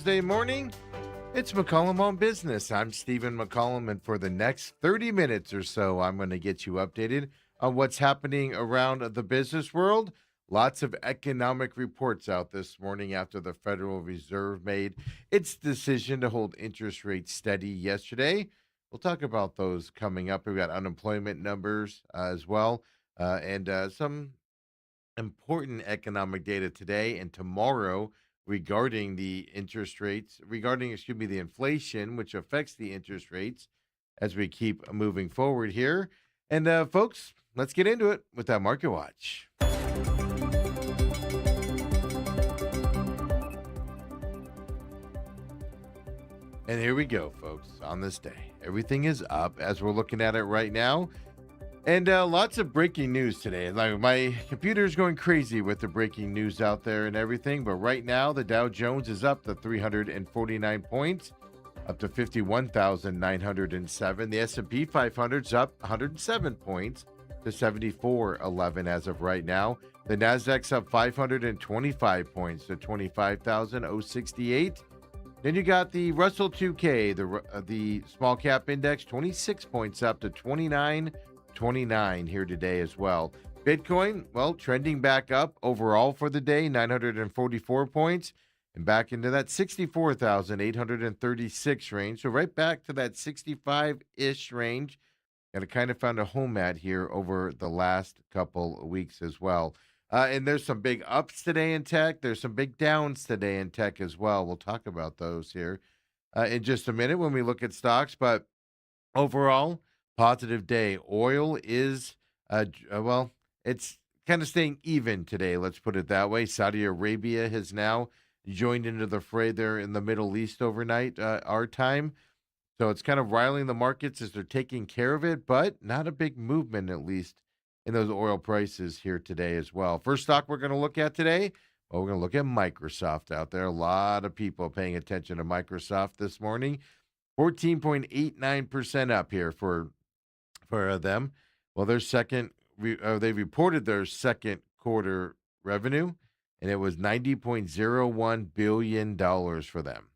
Thursday morning. It's McCollum on Business. I'm Stephen McCollum, and for the next 30 minutes or so, I'm going to get you updated on what's happening around the business world. Lots of economic reports out this morning after the Federal Reserve made its decision to hold interest rates steady yesterday. We'll talk about those coming up. We've got unemployment numbers as well, and some important economic data today and tomorrow regarding the interest rates, the inflation, which affects the interest rates as we keep moving forward here. And folks, let's get into it with that market watch. And here we go, folks, on this day. Everything is up as we're looking at it right now. And lots of breaking news today. Like my computer's going crazy with the breaking news out there and everything. But right now, the Dow Jones is up to 349 points, up to 51,907. The S&P 500's up 107 points to 7411 as of right now. The Nasdaq's up 525 points to 25,068. Then you got the Russell 2K, the small cap index, 26 points up to 29 here today as well. Bitcoin, well, trending back up overall for the day, 944 points, and back into that 64,836 range. So right back to that 65-ish range. Got to kind of found a home at here over the last couple of weeks as well. And there's some big ups today in tech. There's some big downs today in tech as well. We'll talk about those here in just a minute when we look at stocks. But overall, positive day. Oil is, it's kind of staying even today. Let's put it that way. Saudi Arabia has now joined into the fray there in the Middle East overnight, our time. So it's kind of riling the markets as they're taking care of it, but not a big movement, at least in those oil prices here today as well. First stock we're going to look at today, well, we're going to look at Microsoft out there. A lot of people paying attention to Microsoft this morning. 14.89% up here for them. Well, they reported their second quarter revenue, and it was $90.01 billion for them.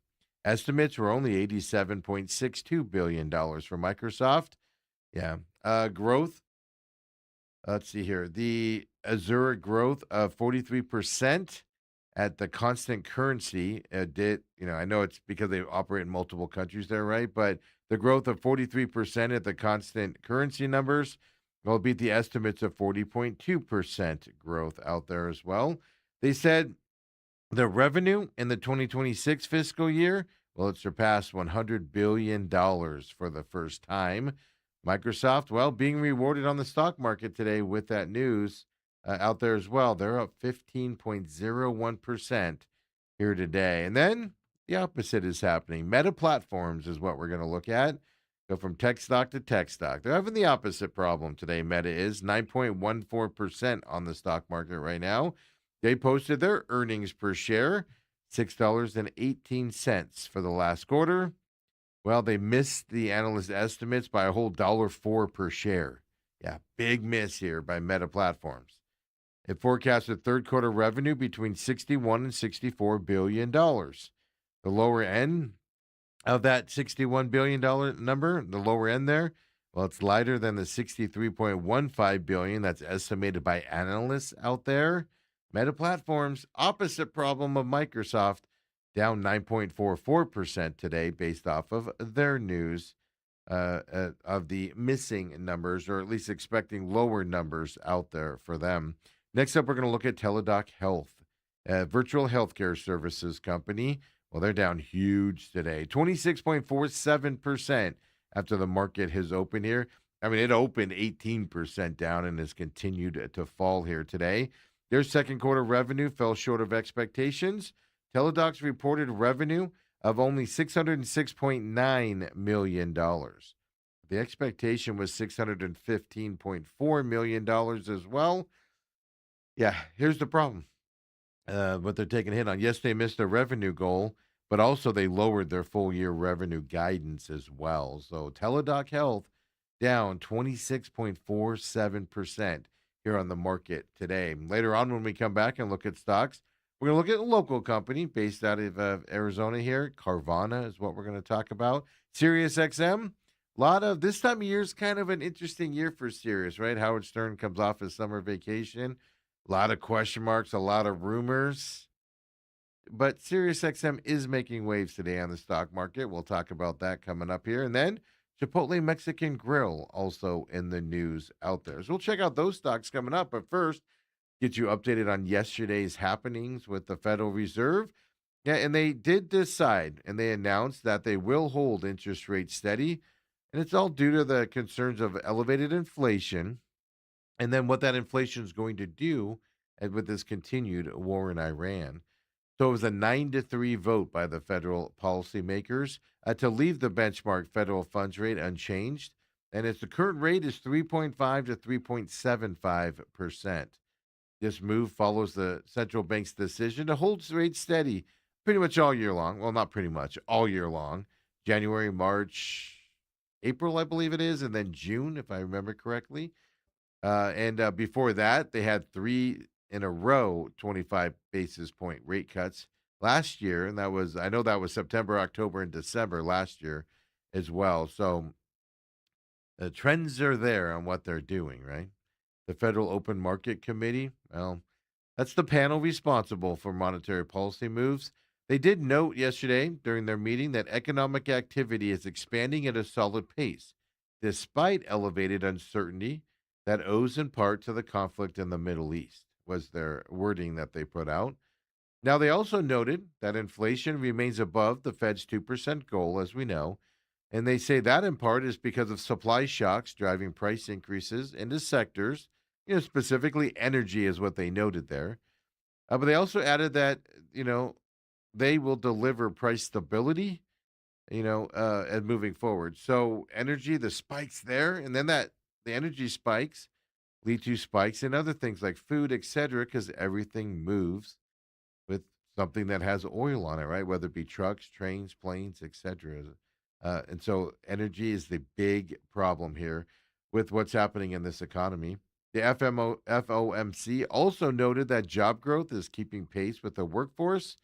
Estimates were only $87.62 billion for Microsoft. Yeah. Growth. Let's see here. The Azure growth of 43% at the constant currency I know it's because they operate in multiple countries there, right? But the growth of 43% at the constant currency numbers will beat the estimates of 40.2% growth out there as well. They said the revenue in the 2026 fiscal year, well, it surpassed $100 billion for the first time. Microsoft, well, being rewarded on the stock market today with that news out there as well. They're up 15.01% here today. And then the opposite is happening. Meta Platforms is what we're going to look at. Go from tech stock to tech stock. They're having the opposite problem today. Meta is 9.14% on the stock market right now. They posted their earnings per share, $6.18 for the last quarter. Well, they missed the analyst estimates by a whole $1.04 per share. Yeah, big miss here by Meta Platforms. It forecasted third quarter revenue between $61 and $64 billion. The lower end of that $61 billion number, the lower end there, well, it's lighter than the $63.15 billion that's estimated by analysts out there. Meta Platforms, opposite problem of Microsoft, down 9.44% today based off of their news of the missing numbers, or at least expecting lower numbers out there for them. Next up, we're going to look at Teladoc Health, a virtual healthcare services company. Well, they're down huge today, 26.47% after the market has opened here. I mean, it opened 18% down and has continued to fall here today. Their second quarter revenue fell short of expectations. Teladoc's reported revenue of only $606.9 million. The expectation was $615.4 million as well. Yeah, here's the problem. What they're taking a hit on. Yes, they missed their revenue goal, but also they lowered their full year revenue guidance as well. So Teladoc Health down 26.47% here on the market today. Later on, when we come back and look at stocks, We're going to look at a local company based out of Arizona here. Carvana is what we're going to talk about. Sirius XM. A lot of this time of year is kind of an interesting year for Sirius, right? Howard Stern comes off his summer vacation. A lot of question marks, a lot of rumors. But SiriusXM is making waves today on the stock market. We'll talk about that coming up here. And then Chipotle Mexican Grill also in the news out there. So we'll check out those stocks coming up. But first, get you updated on yesterday's happenings with the Federal Reserve. Yeah, and they did decide and they announced that they will hold interest rates steady. And it's all due to the concerns of elevated inflation and then what that inflation is going to do with this continued war in Iran. So it was a 9-3 vote by the federal policymakers to leave the benchmark federal funds rate unchanged. And the current rate is 3.5 to 3.75%. This move follows the central bank's decision to hold rates steady pretty much all year long. Well, not pretty much, all year long. January, March, April, I believe it is, and then June, if I remember correctly. And before that, they had three in a row 25 basis point rate cuts last year. And I know that was September, October, and December last year as well. So the trends are there on what they're doing, right? The Federal Open Market Committee, well, that's the panel responsible for monetary policy moves. They did note yesterday during their meeting that economic activity is expanding at a solid pace, despite elevated uncertainty that owes in part to the conflict in the Middle East, was their wording that they put out. Now, they also noted that inflation remains above the Fed's 2% goal, as we know, and they say that in part is because of supply shocks driving price increases into sectors, specifically energy is what they noted there. But they also added that, they will deliver price stability, and moving forward. So energy, the spikes there, and then the energy spikes lead to spikes in other things like food, etc., because everything moves with something that has oil on it, right? Whether it be trucks, trains, planes, etc. And so energy is the big problem here with what's happening in this economy. The FOMC also noted that job growth is keeping pace with the workforce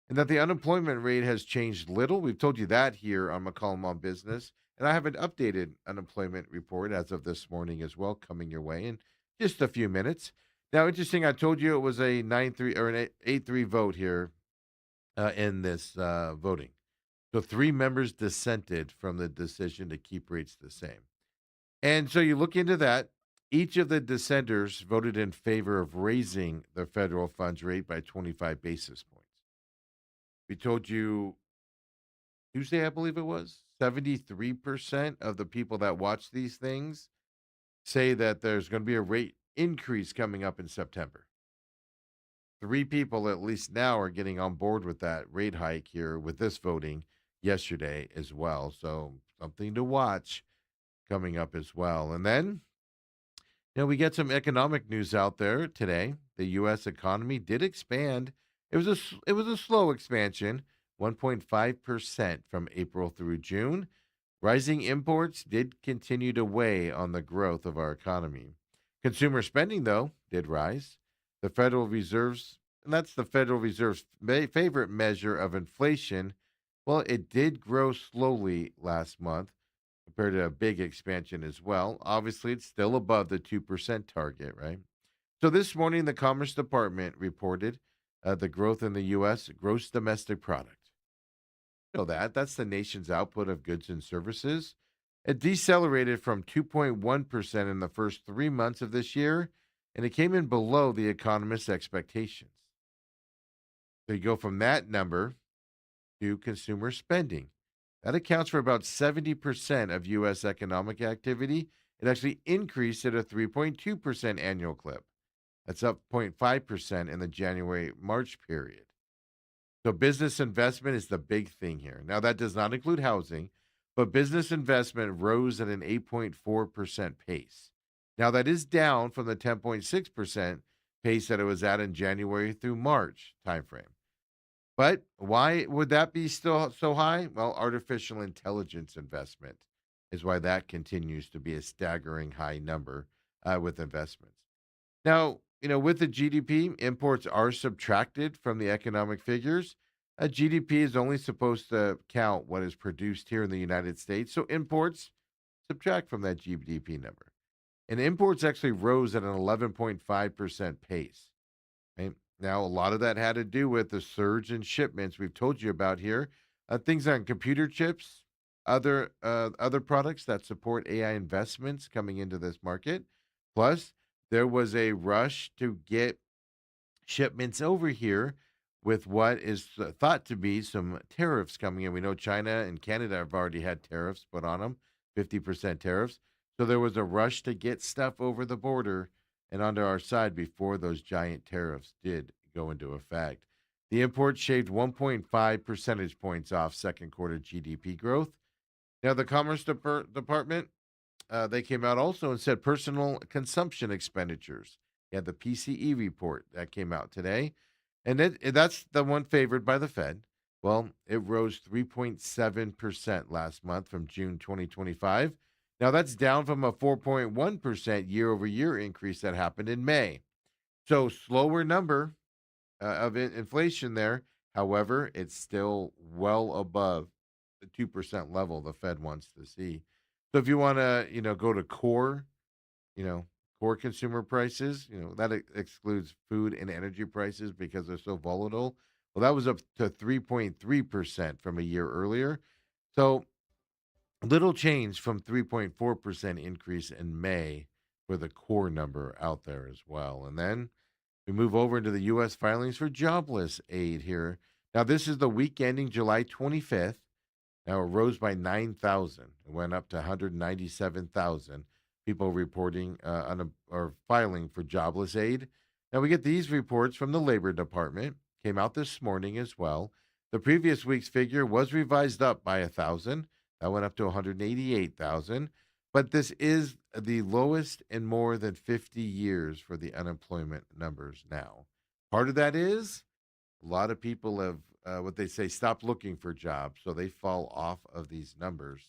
and that the unemployment rate has changed little. We've told you that here on McCollum on Business. And I have an updated unemployment report as of this morning as well coming your way in just a few minutes. Now, interesting, I told you it was a 9-3 or an 8-3 vote here in this voting. So three members dissented from the decision to keep rates the same. And so you look into that. Each of the dissenters voted in favor of raising the federal funds rate by 25 basis points. We told you Tuesday, I believe it was, 73% of the people that watch these things say that there's going to be a rate increase coming up in September. Three people, at least now, are getting on board with that rate hike here with this voting yesterday as well. So something to watch coming up as well. And then, we get some economic news out there today. The U.S. economy did expand. It was a slow expansion, 1.5% from April through June. Rising imports did continue to weigh on the growth of our economy. Consumer spending, though, did rise. The Federal Reserve's, and that's the Federal Reserve's favorite measure of inflation, well, it did grow slowly last month compared to a big expansion as well. Obviously, it's still above the 2% target, right? So this morning, the Commerce Department reported the growth in the U.S. gross domestic product. That's the nation's output of goods and services. It decelerated from 2.1% in the first 3 months of this year, and it came in below the economists' expectations. So you go from that number to consumer spending. That accounts for about 70% of U.S. economic activity. It actually increased at a 3.2% annual clip. That's up 0.5% in the January-March period. So business investment is the big thing here. Now, that does not include housing, but business investment rose at an 8.4% pace. Now, that is down from the 10.6% pace that it was at in January through March timeframe. But why would that be still so high? Well, artificial intelligence investment is why that continues to be a staggering high number with investments. Now, With the GDP, imports are subtracted from the economic figures. GDP is only supposed to count what is produced here in the United States. So imports subtract from that GDP number. And imports actually rose at an 11.5% pace. Right? Now, a lot of that had to do with the surge in shipments we've told you about here. Things on computer chips, other products that support AI investments coming into this market. Plus, there was a rush to get shipments over here with what is thought to be some tariffs coming in. We know China and Canada have already had tariffs put on them, 50% tariffs. So there was a rush to get stuff over the border and onto our side before those giant tariffs did go into effect. The import shaved 1.5 percentage points off second quarter GDP growth. Now, the Commerce Department, they came out also and said personal consumption expenditures. You had the PCE report that came out today, and that's the one favored by the Fed. Well, it rose 3.7% last month from June 2025. Now, that's down from a 4.1% year over year increase that happened in May. So, slower number of inflation there. However, it's still well above the 2% level the Fed wants to see. So if you want to, go to you know, core consumer prices, that excludes food and energy prices because they're so volatile. Well, that was up to 3.3% from a year earlier. So little change from 3.4% increase in May for the core number out there as well. And then we move over into the U.S. filings for jobless aid here. Now, this is the week ending July 25th. Now, it rose by 9,000. It went up to 197,000 people reporting or filing for jobless aid. Now, we get these reports from the Labor Department. Came out this morning as well. The previous week's figure was revised up by 1,000. That went up to 188,000. But this is the lowest in more than 50 years for the unemployment numbers now. Part of that is a lot of people have, what they say, stopped looking for jobs. So they fall off of these numbers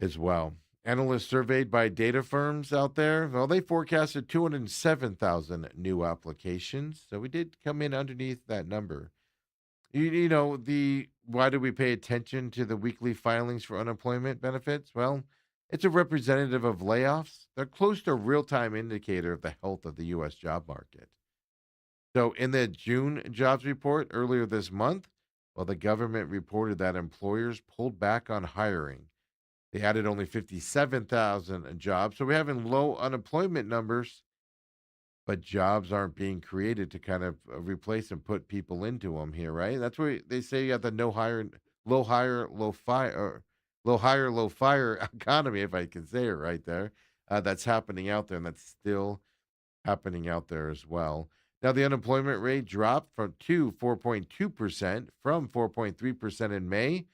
as well. Analysts surveyed by data firms out there, well, they forecasted 207,000 new applications. So we did come in underneath that number. The why do we pay attention to the weekly filings for unemployment benefits? Well, it's a representative of layoffs. They're close to a real-time indicator of the health of the U.S. job market. So, in the June jobs report earlier this month, well, the government reported that employers pulled back on hiring. They added only 57,000 jobs. So, we're having low unemployment numbers, but jobs aren't being created to kind of replace and put people into them here, right? That's where they say you have the no hire, low hire, low fire, or low hire, low fire economy, if I can say it right there. That's happening out there, and that's still happening out there as well. Now, the unemployment rate dropped from to 4.2% from 4.3% in May.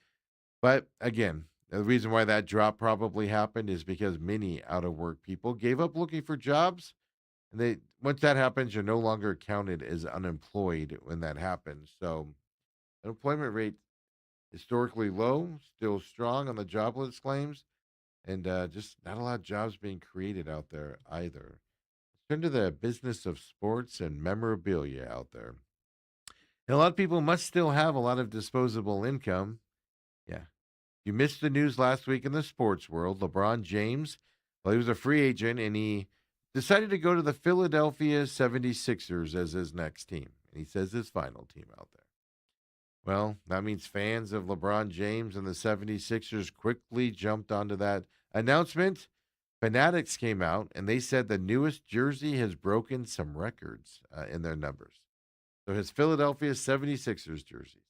But again, the reason why that drop probably happened is because many out of work people gave up looking for jobs. And they once that happens, you're no longer counted as unemployed when that happens. So unemployment rate historically low, still strong on the jobless claims, and just not a lot of jobs being created out there either. Turn to the business of sports and memorabilia out there. And a lot of people must still have a lot of disposable income. Yeah. You missed the news last week in the sports world. LeBron James, well, he was a free agent and he decided to go to the Philadelphia 76ers as his next team. And he says his final team out there. Well, that means fans of LeBron James and the 76ers quickly jumped onto that announcement. Fanatics came out and they said the newest jersey has broken some records in their numbers. So his Philadelphia 76ers jersey.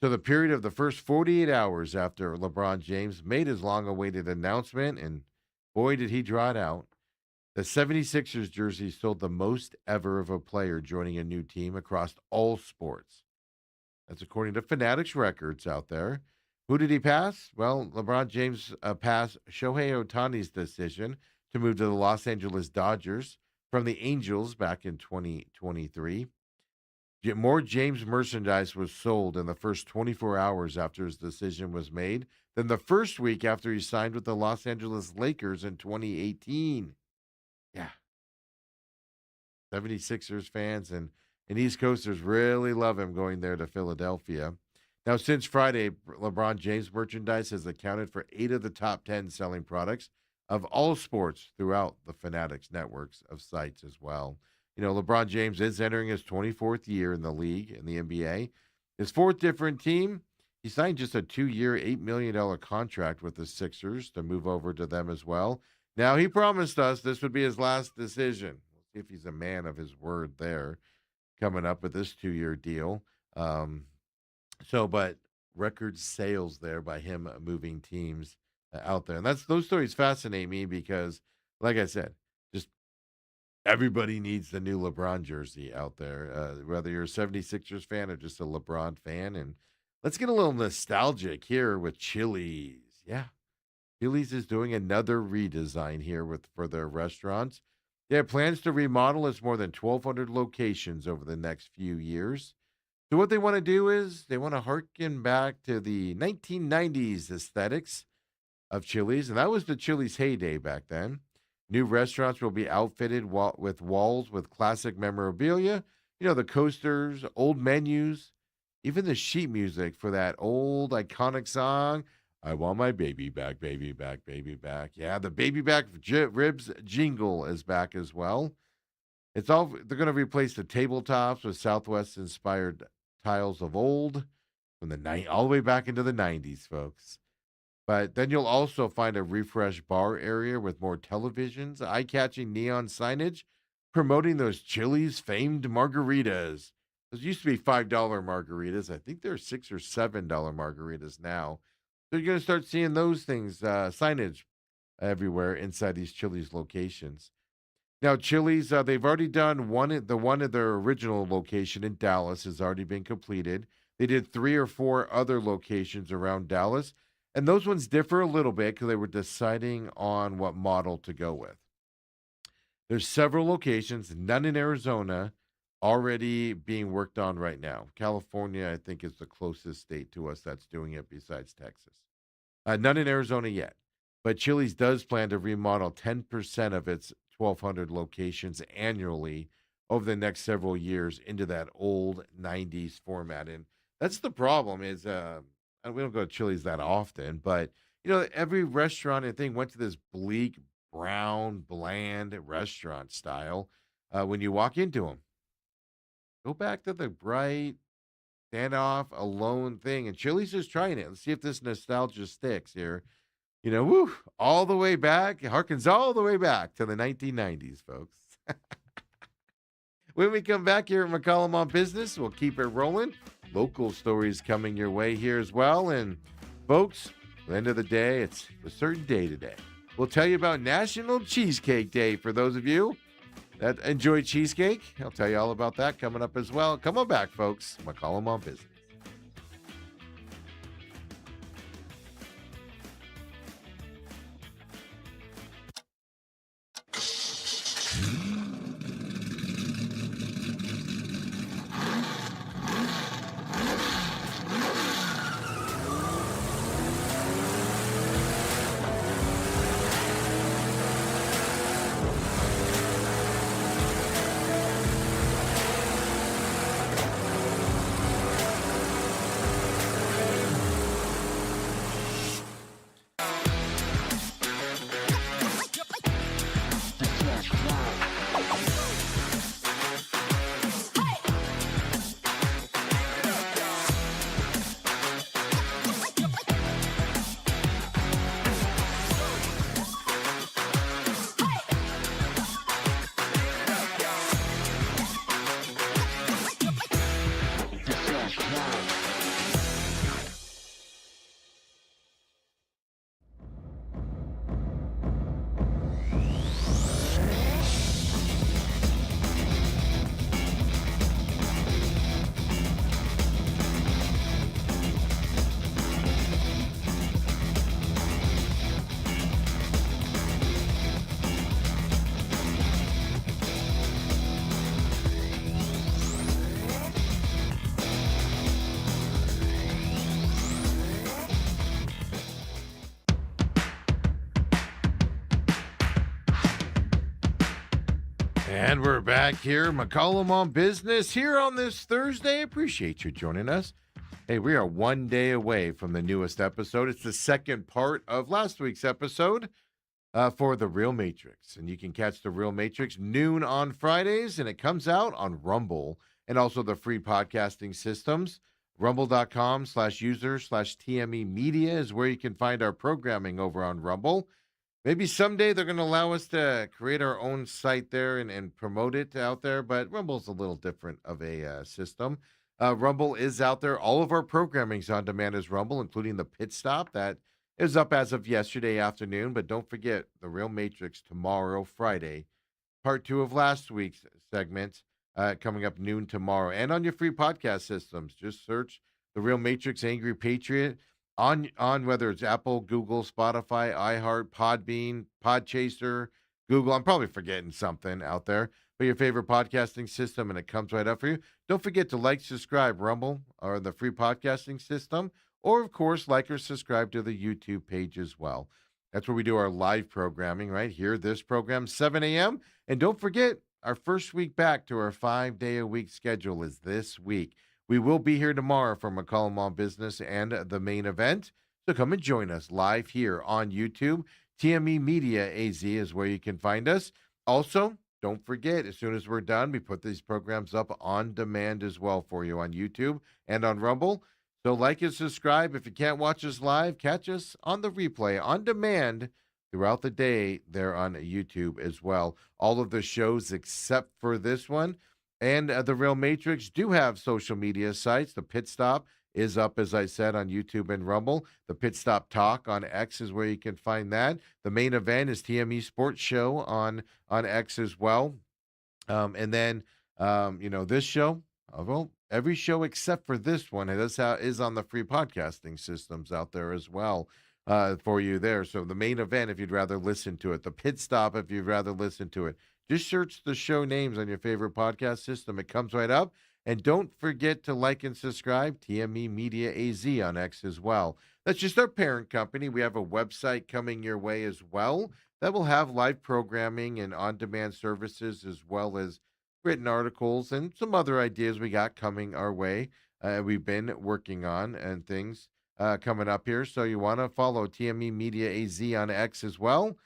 So the period of the first 48 hours after LeBron James made his long-awaited announcement, and boy, did he draw it out, the 76ers jersey sold the most ever of a player joining a new team across all sports. That's according to Fanatics records out there. Who did he pass? Well, LeBron James passed Shohei Ohtani's decision to move to the Los Angeles Dodgers from the Angels back in 2023. More James merchandise was sold in the first 24 hours after his decision was made than the first week after he signed with the Los Angeles Lakers in 2018. Yeah. 76ers fans and East Coasters really love him going there to Philadelphia. Now, since Friday, LeBron James merchandise has accounted for 8 of the top 10 selling products of all sports throughout the Fanatics networks of sites as well. LeBron James is entering his 24th year in the league, in the NBA. His fourth different team, he signed just a 2-year, $8 million contract with the Sixers to move over to them as well. Now, he promised us this would be his last decision. We'll see if he's a man of his word there, coming up with this 2-year deal. But record sales there by him moving teams out there. And those stories fascinate me because, like I said, just everybody needs the new LeBron jersey out there, whether you're a 76ers fan or just a LeBron fan. And let's get a little nostalgic here with Chili's. Yeah, Chili's is doing another redesign here for their restaurants. They have plans to remodel its more than 1,200 locations over the next few years. So what they want to do is they want to harken back to the 1990s aesthetics of Chili's, and that was the Chili's heyday back then. New restaurants will be outfitted with walls with classic memorabilia, the coasters, old menus, even the sheet music for that old iconic song, I Want My Baby Back, Baby Back, Baby Back. Yeah, the Baby Back Ribs jingle is back as well. They're going to replace the tabletops with Southwest-inspired tiles of old from all the way back into the 90s, folks. But then you'll also find a refreshed bar area with more televisions, eye-catching neon signage, promoting those Chili's famed margaritas. Those used to be $5 margaritas. I think they're $6 or $7 margaritas now. So you're going to start seeing those things, signage everywhere inside these Chili's locations. Now, Chili's, they've already done one of their original location in Dallas has already been completed. They did 3 or 4 other locations around Dallas, and those ones differ a little bit because they were deciding on what model to go with. There's several locations, none in Arizona, already being worked on right now. California, I think, is the closest state to us that's doing it besides Texas. None in Arizona yet, but Chili's does plan to remodel 10% of its 1,200 locations annually over the next several years into that old 90s format. And that's the problem is we don't go to Chili's that often, but, every restaurant and thing went to this bleak, brown, bland restaurant style when you walk into them. Go back to the bright, standoff, alone thing. And Chili's is trying it. Let's see if this nostalgia sticks here. All the way back, it harkens all the way back to the 1990s, folks. When we come back here at McCollum on Business, we'll keep it rolling. Local stories coming your way here as well. And, folks, at the end of the day, it's a certain day today. We'll tell you about National Cheesecake Day for those of you that enjoy cheesecake. I'll tell you all about that coming up as well. Come on back, folks. McCollum on Business. And we're back here, McCollum on Business, here on this Thursday. Appreciate you joining us. Hey, we are one day away from the newest episode. It's the second part of last week's episode for The Real Matrix. And you can catch The Real Matrix noon on Fridays, and it comes out on Rumble and also the free podcasting systems. Rumble.com/user/TME Media is where you can find our programming over on Rumble. Maybe someday they're going to allow us to create our own site there and promote it out there, but Rumble's a little different of a system. Rumble is out there. All of our programming's on demand as Rumble, including the Pit Stop that is up as of yesterday afternoon. But don't forget The Real Matrix tomorrow, Friday, part two of last week's segment, coming up noon tomorrow. And on your free podcast systems, just search The Real Matrix Angry Patriot on whether it's Apple, Google, Spotify, iHeart, Podbean, Podchaser, Google. I'm probably forgetting something out there, but your favorite podcasting system, and it comes right up for you. Don't forget to like, subscribe, Rumble, or the free podcasting system, or, of course, like or subscribe to the YouTube page as well. That's where we do our live programming right here. This program, 7 a.m. And don't forget, our first week back to our 5-day-a-week schedule is this week. We will be here tomorrow for McCollum on Business and the main event. So come and join us live here on YouTube. TME Media AZ is where you can find us. Also, don't forget, as soon as we're done, we put these programs up on demand as well for you on YouTube and on Rumble. So like and subscribe. If you can't watch us live, catch us on the replay on demand throughout the day there on YouTube as well. All of the shows except for this one and The Real Matrix do have social media sites. The Pit Stop is up, as I said, on YouTube and Rumble. The Pit Stop Talk on X is where you can find that. The main event is TME Sports Show on X as well. And then, this show, well, every show except for this one is on the free podcasting systems out there as well for you there. So the main event, if you'd rather listen to it. The Pit Stop, if you'd rather listen to it. Just search the show names on your favorite podcast system. It comes right up. And don't forget to like and subscribe, TME Media AZ on X as well. That's just our parent company. We have a website coming your way as well that will have live programming and on-demand services as well as written articles and some other ideas we got coming our way. We've been working on and things coming up here. So you want to follow TME Media AZ on X as well.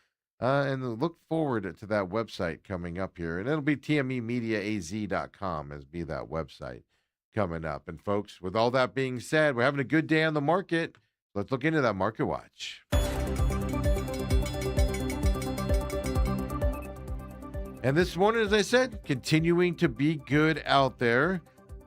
And look forward to that website coming up here. And it'll be tmemediaaz.com as be that website coming up. And folks, with all that being said, we're having a good day on the market. Let's look into that market watch. And this morning, as I said, continuing to be good out there.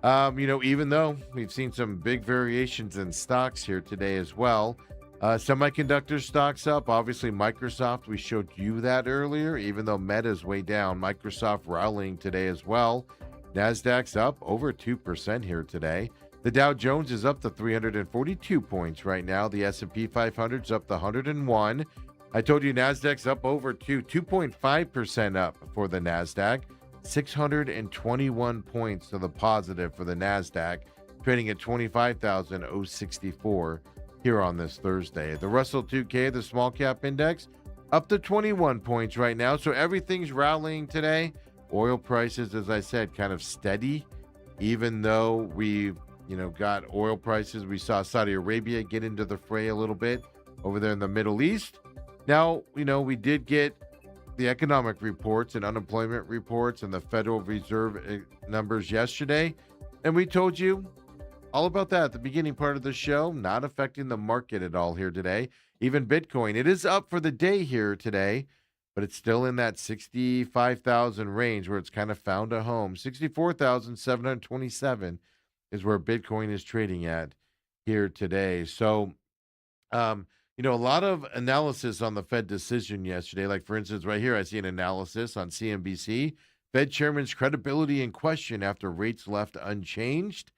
Even though we've seen some big variations in stocks here today as well. Semiconductor stocks up. Obviously, Microsoft, we showed you that earlier, even though Meta's way down. Microsoft rallying today as well. NASDAQ's up over 2% here today. The Dow Jones is up to 342 points right now. The S&P 500's up to 101. I told you NASDAQ's up over 2.5% up for the NASDAQ. 621 points to the positive for the NASDAQ, trading at 25,064 here on this Thursday. The Russell 2K, the small cap index, up to 21 points right now. So everything's rallying today. Oil prices, as I said, kind of steady, even though we've, got oil prices. We saw Saudi Arabia get into the fray a little bit over there in the Middle East. Now, we did get the economic reports and unemployment reports and the Federal Reserve numbers yesterday. And we told you all about that at the beginning part of the show, not affecting the market at all here today. Even Bitcoin, it is up for the day here today, but it's still in that 65,000 range where it's kind of found a home. 64,727 is where Bitcoin is trading at here today. So, a lot of analysis on the Fed decision yesterday. Like, for instance, right here, I see an analysis on CNBC. Fed chairman's credibility in question after rates left unchanged.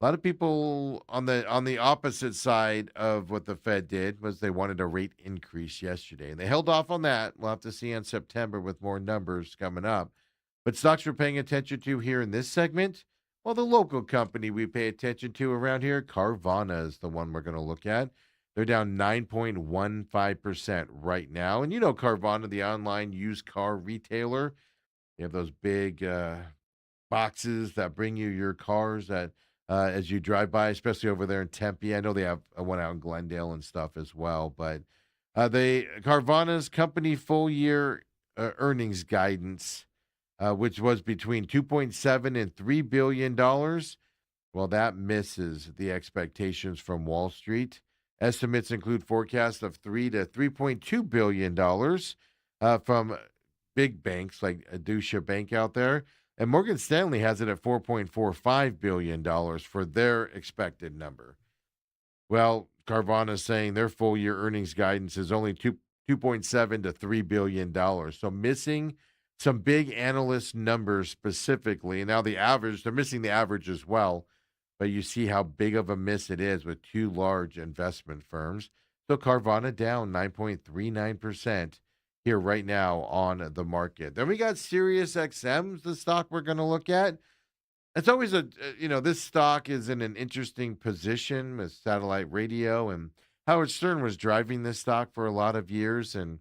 A lot of people on the opposite side of what the Fed did was they wanted a rate increase yesterday. And they held off on that. We'll have to see in September with more numbers coming up. But stocks we're paying attention to here in this segment, well, the local company we pay attention to around here, Carvana is the one we're going to look at. They're down 9.15% right now. And Carvana, the online used car retailer, You have those big boxes that bring you your cars that as you drive by, especially over there in Tempe. I know they have one out in Glendale and stuff as well. But they Carvana's company full year earnings guidance, which was between 2.7 and $3 billion. Well, that misses the expectations from Wall Street. Estimates include forecasts of $3 to $3.2 billion from big banks like Deutsche Bank out there, and Morgan Stanley has it at $4.45 billion for their expected number. Well, Carvana is saying their full year earnings guidance is only 2.7 to $3 billion. So missing some big analyst numbers specifically. And now the average, they're missing the average as well. But you see how big of a miss it is with two large investment firms. So Carvana down 9.39% here right now on the market. Then we got Sirius XM's the stock we're going to look at. It's always this stock is in an interesting position with satellite radio, and Howard Stern was driving this stock for a lot of years and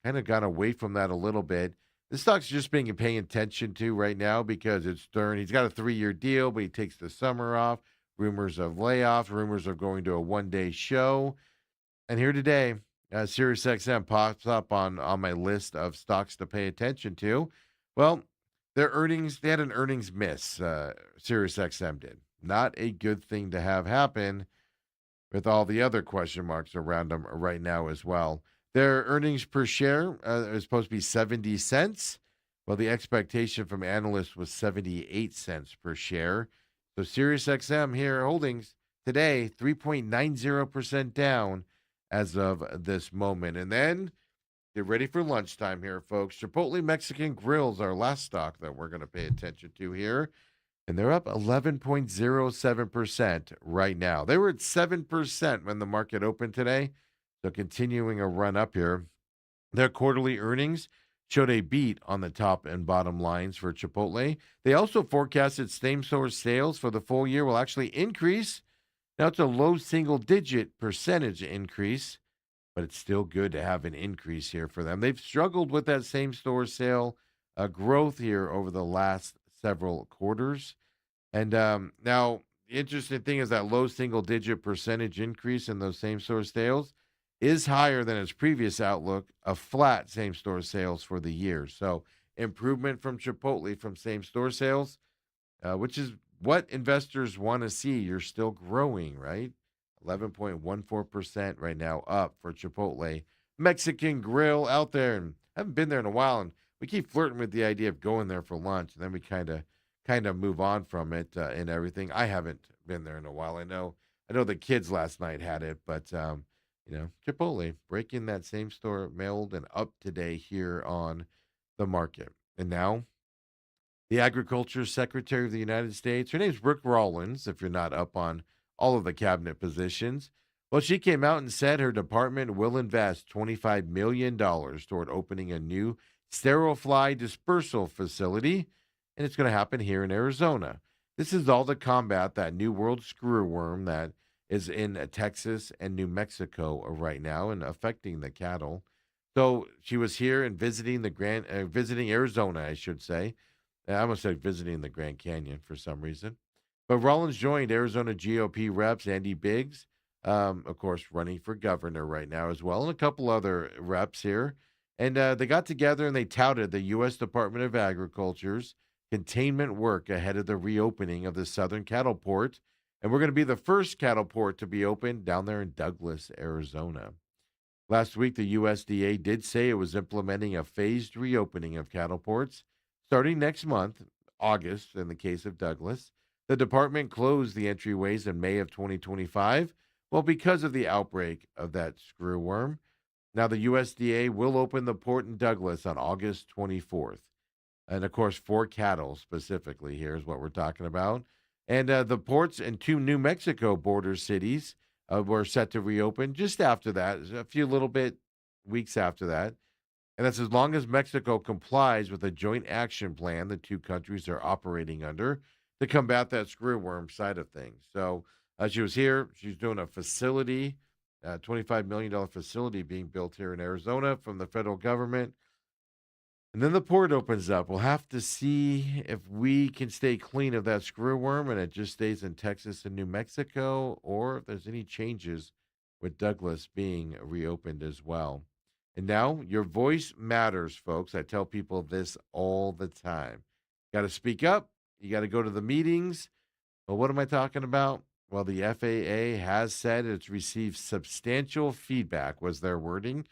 kind of got away from that a little bit. This stock's just being paying attention to right now because it's Stern. He's got a 3-year deal, but he takes the summer off. Rumors of layoffs, rumors of going to a one-day show. And here today, SiriusXM pops up on my list of stocks to pay attention to. Well, their earnings, they had an earnings miss. SiriusXM did. Not a good thing to have happen with all the other question marks around them right now as well. Their earnings per share is supposed to be 70 cents. Well, the expectation from analysts was 78 cents per share. So SiriusXM here holdings today 3.90% down as of this moment. And then get ready for lunchtime here, folks. Chipotle Mexican Grill's our last stock that we're going to pay attention to here. And they're up 11.07% right now. They were at 7% when the market opened today. So continuing a run up here. Their quarterly earnings showed a beat on the top and bottom lines for Chipotle. They also forecasted same-store sales for the full year will actually increase. Now it's a low single-digit percentage increase, but it's still good to have an increase here for them. They've struggled with that same-store sale growth here over the last several quarters. And now the interesting thing is that low single-digit percentage increase in those same-store sales is higher than its previous outlook of flat same-store sales for the year. So improvement from Chipotle from same-store sales, which is what investors want to see. You're still growing, right? 11.14% right now up for Chipotle Mexican Grill out there. And I haven't been there in a while, and we keep flirting with the idea of going there for lunch, and then we kind of move on from it and everything. I haven't been there in a while. I know the kids last night had it, but Chipotle breaking that same store mailed and up today here on the market. And now the Agriculture Secretary of the United States, her name's Brooke Rollins, if you're not up on all of the cabinet positions. Well, she came out and said her department will invest $25 million toward opening a new sterile fly dispersal facility, and it's going to happen here in Arizona. This is all to combat that New World screwworm that is in Texas and New Mexico right now and affecting the cattle. So she was here and visiting visiting Arizona, I should say. I almost said visiting the Grand Canyon for some reason. But Rollins joined Arizona GOP reps Andy Biggs, of course, running for governor right now as well, and a couple other reps here. And they got together and they touted the U.S. Department of Agriculture's containment work ahead of the reopening of the southern cattle port. And we're going to be the first cattle port to be opened down there in Douglas, Arizona. Last week, the USDA did say it was implementing a phased reopening of cattle ports starting next month, August, in the case of Douglas. The department closed the entryways in May of 2025, well, because of the outbreak of that screwworm. Now, the USDA will open the port in Douglas on August 24th. And, of course, for cattle specifically, here's what we're talking about. And the ports in 2 New Mexico border cities were set to reopen just after that, a few little bit weeks after that. And that's as long as Mexico complies with a joint action plan the two countries are operating under to combat that screwworm side of things. So she was here. She's doing a facility, $25 million facility being built here in Arizona from the federal government. And then the port opens up. We'll have to see if we can stay clean of that screwworm and it just stays in Texas and New Mexico, or if there's any changes with Douglas being reopened as well. And now your voice matters, folks. I tell people this all the time. Got to speak up. You got to go to the meetings. Well, what am I talking about? Well, the FAA has said it's received substantial feedback, was their wording,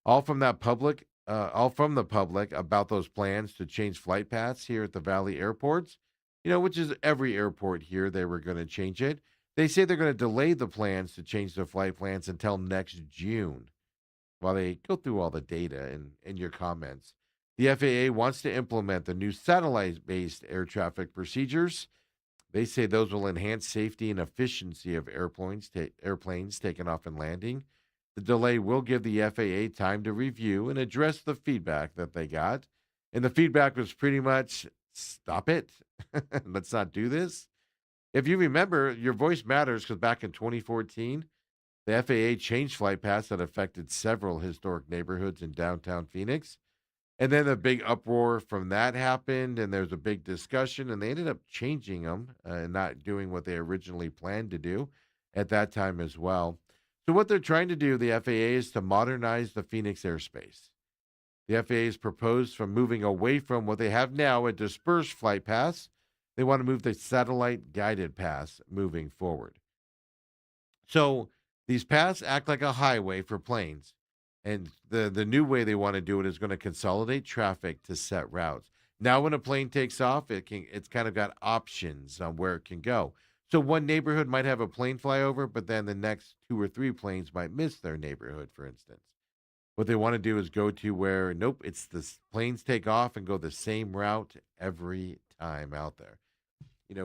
all from the public about those plans to change flight paths here at the Valley airports, which is every airport here. They were going to change it. They say they're going to delay the plans to change the flight plans until next June while they go through all the data and your comments. The FAA wants to implement the new satellite based air traffic procedures. They say those will enhance safety and efficiency of airplanes taking off and landing. The delay will give the FAA time to review and address the feedback that they got. And the feedback was pretty much stop it. Let's not do this. If you remember, your voice matters because back in 2014, the FAA changed flight paths that affected several historic neighborhoods in downtown Phoenix. And then a big uproar from that happened, and there's a big discussion, and they ended up changing them and not doing what they originally planned to do at that time as well. So, what they're trying to do, the FAA, is to modernize the Phoenix airspace. The FAA has proposed from moving away from what they have now, a dispersed flight paths. They want to move the satellite guided paths moving forward. So, these paths act like a highway for planes. And the new way they want to do it is going to consolidate traffic to set routes. Now, when a plane takes off, it's kind of got options on where it can go. So one neighborhood might have a plane fly over, but then the next two or three planes might miss their neighborhood, for instance. What they want to do is go to where, nope, it's the planes take off and go the same route every time out there.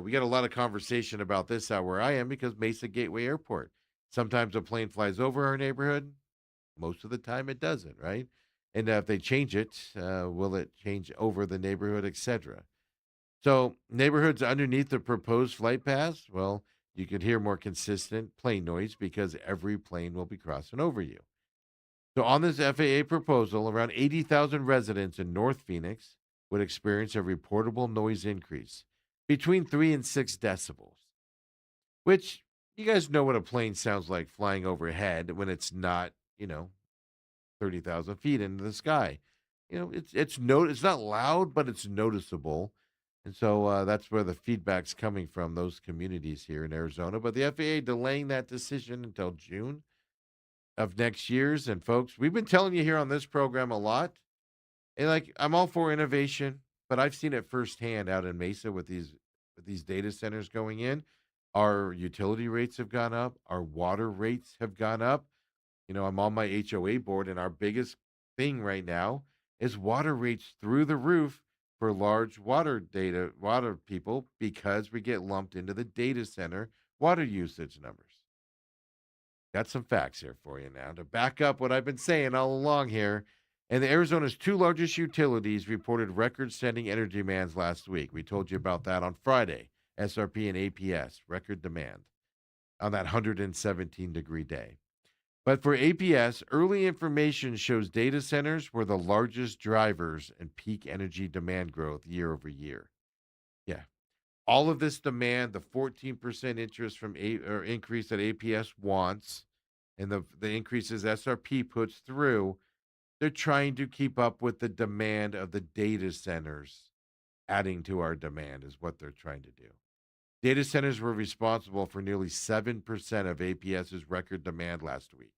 We got a lot of conversation about this out where I am because Mesa Gateway Airport. Sometimes a plane flies over our neighborhood. Most of the time it doesn't, right? And if they change it, will it change over the neighborhood, etc.? So neighborhoods underneath the proposed flight paths, well, you could hear more consistent plane noise because every plane will be crossing over you. So on this FAA proposal, around 80,000 residents in North Phoenix would experience a reportable noise increase between 3 and 6 decibels, which you guys know what a plane sounds like flying overhead when it's not, 30,000 feet into the sky. It's not loud, but it's noticeable. And so that's where the feedback's coming from, those communities here in Arizona. But the FAA delaying that decision until June of next year's. And folks, we've been telling you here on this program a lot. And I'm all for innovation, but I've seen it firsthand out in Mesa with these data centers going in. Our utility rates have gone up. Our water rates have gone up. I'm on my HOA board, and our biggest thing right now is water rates through the roof for large water people because we get lumped into the data center water usage numbers. Got some facts here for you now to back up what I've been saying all along here. And Arizona's two largest utilities reported record-setting energy demands last week. We told you about that on Friday. SRP and APS, record demand on that 117-degree day. But for APS, early information shows data centers were the largest drivers in peak energy demand growth year over year. Yeah. All of this demand, the 14% interest from increase that APS wants, and the increases SRP puts through, they're trying to keep up with the demand of the data centers. Adding to our demand is what they're trying to do. Data centers were responsible for nearly 7% of APS's record demand last week.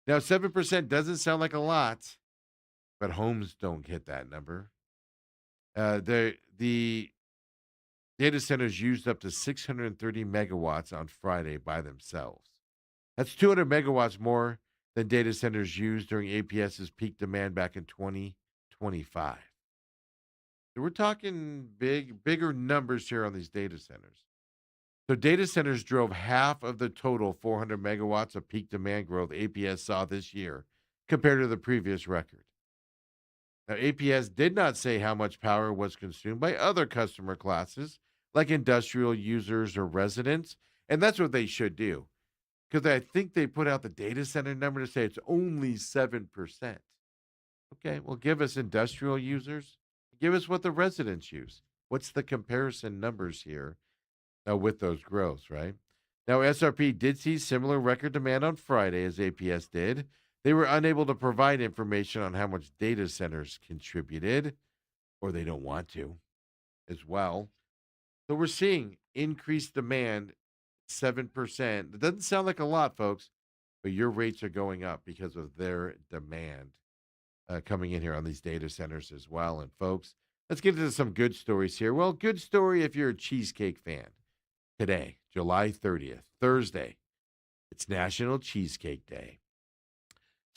Now, 7% doesn't sound like a lot, but homes don't hit that number. The data centers used up to 630 megawatts on Friday by themselves. That's 200 megawatts more than data centers used during APS's peak demand back in 2025. So we're talking bigger numbers here on these data centers. So data centers drove half of the total 400 megawatts of peak demand growth APS saw this year compared to the previous record. Now, APS did not say how much power was consumed by other customer classes like industrial users or residents, and that's what they should do because I think they put out the data center number to say it's only 7%. Okay, well, give us industrial users. Give us what the residents use. What's the comparison numbers here with those growths, right? Now, SRP did see similar record demand on Friday as APS did. They were unable to provide information on how much data centers contributed, or they don't want to as well. So we're seeing increased demand, 7%. It doesn't sound like a lot, folks, but your rates are going up because of their demand coming in here on these data centers as well. And folks, let's get into some good stories here. Well, good story if you're a cheesecake fan. Today, July 30th, Thursday, it's National Cheesecake Day.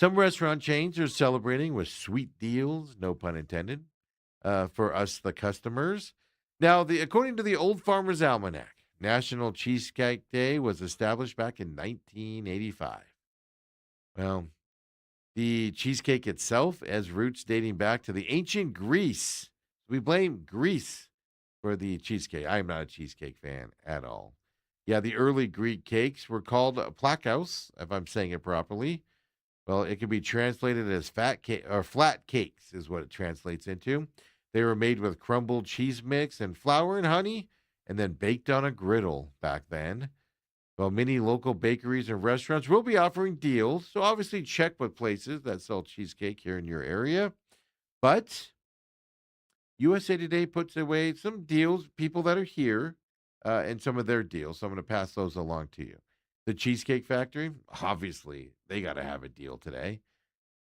Some restaurant chains are celebrating with sweet deals, no pun intended, for us, the customers. Now, according to the Old Farmer's Almanac, National Cheesecake Day was established back in 1985. Well, the cheesecake itself has roots dating back to the ancient Greece. We blame Greece for the cheesecake. I am not a cheesecake fan at all. Yeah, the early Greek cakes were called plakos, if I'm saying it properly. Well, it can be translated as fat cake or flat cakes, is what it translates into. They were made with crumbled cheese mix and flour and honey, and then baked on a griddle back then. Well, many local bakeries and restaurants will be offering deals, so obviously check with places that sell cheesecake here in your area. But USA Today puts away some deals, people that are here, and some of their deals. So I'm going to pass those along to you. The Cheesecake Factory, obviously, they got to have a deal today.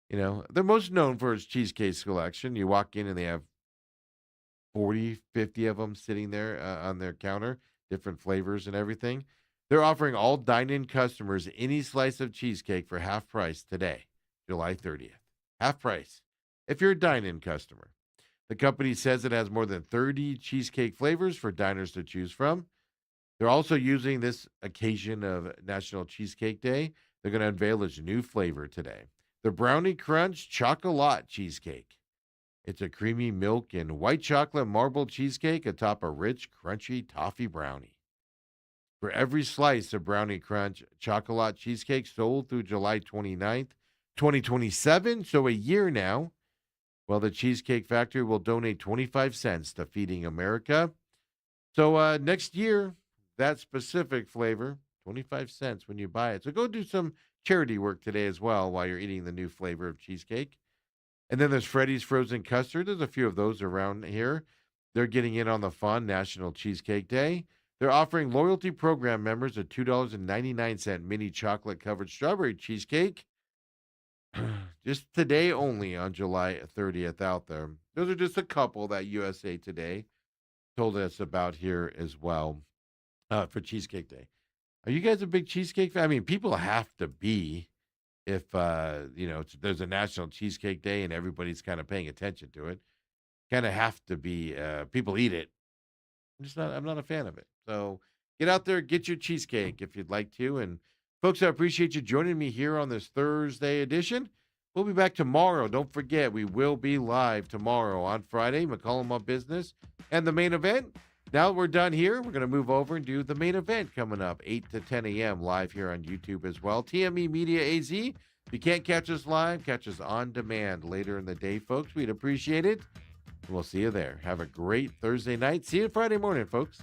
You know, they're most known for its cheesecake selection. You walk in and they have 40, 50 of them sitting there on their counter, different flavors and everything. They're offering all dine-in customers any slice of cheesecake for half price today, July 30th. Half price if you're a dine-in customer. The company says it has more than 30 cheesecake flavors for diners to choose from. They're also using this occasion of National Cheesecake Day. They're going to unveil its new flavor today. The Brownie Crunch Chocolat Cheesecake. It's a creamy milk and white chocolate marble cheesecake atop a rich, crunchy toffee brownie. For every slice of Brownie Crunch Chocolat Cheesecake sold through July 29th, 2027, so a year now, well, the Cheesecake Factory will donate 25 cents to Feeding America. So next year, that specific flavor, 25 cents when you buy it. So go do some charity work today as well while you're eating the new flavor of cheesecake. And then there's Freddy's Frozen Custard. There's a few of those around here. They're getting in on the fun National Cheesecake Day. They're offering loyalty program members a $2.99 mini chocolate covered strawberry cheesecake. Just today only on July 30th out there. Those are just a couple that USA Today told us about here as well for Cheesecake Day. Are you guys a big cheesecake fan? I mean, people have to be if, there's a National Cheesecake Day and everybody's kind of paying attention to it. Kind of have to be, people eat it. I'm not a fan of it. So get out there, get your cheesecake if you'd like to. And folks, I appreciate you joining me here on this Thursday edition. We'll be back tomorrow. Don't forget, we will be live tomorrow on Friday, McCollum on Business and the main event. Now that we're done here, we're going to move over and do the main event coming up, 8 to 10 a.m. live here on YouTube as well. TME Media AZ. If you can't catch us live, catch us on demand later in the day, folks. We'd appreciate it. We'll see you there. Have a great Thursday night. See you Friday morning, folks.